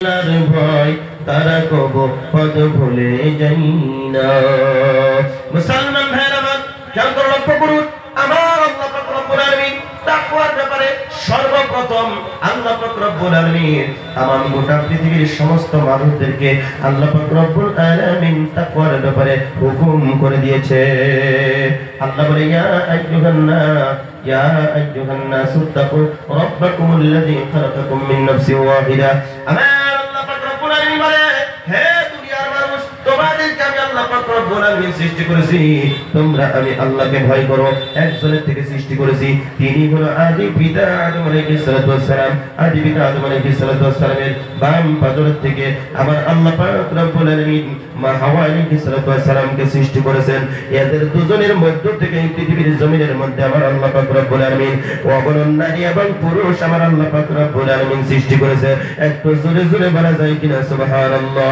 ভয় তারা কবো পদ ভুলে যাই না। মুসলমান ভাইরা আমার খেয়াল করে লক্ষ্য করুন, আমার আল্লাহ পাক রব্বুল আলামিন তাকওয়ার ব্যাপারে সর্বপ্রথম আল্লাহ পাক রব্বুল আলামিন তামাম গোটা পৃথিবীর সমস্ত মানুষদেরকে আল্লাহ পাক রব্বুল আলামিন তাকওয়ার ব্যাপারে হুকুম করে দিয়েছে। আল্লাহ বলে ইয়া আইয়ুহান নাস তাকু রাব্বাকুমুল্লাযী খালাকাকুম মিন নাফসিন ওয়াহিদা। আমার আল্লাহ পাক রব্বুল আলামিন বলে, হে দুনিয়ার মানুষ, তোমাদেরকে আমি আল্লাহ পাক রব্বুল আলামিন সৃষ্টি করেছি, তোমরা আমি আল্লাহকে ভয় করো। একজনের থেকে সৃষ্টি করেছি, তিনি হলো আদি পিতা আদম আলাইহিস সালাতু ওয়াস সালাম। আদি পিতা আদম আলাইহিস সালাতু ওয়াস সালামের বাম পাজর থেকে আমার আল্লাহ পাক রব্বুল আলামিন মা হাওয়া আলাইহিস সালাতু ওয়াস সালামকে সৃষ্টি করেছেন। এদের দুজনের মধ্য থেকে পৃথিবীর জমিনের মধ্যে আমার আল্লাহ পাক রব্বুল আলামিন অগণন নারী এবং পুরুষ আমার আল্লাহ পাক রব্বুল আলামিন সৃষ্টি করেছে। একটু জোরে জোরে বলা যায় কিনা সুবহানাল্লাহ।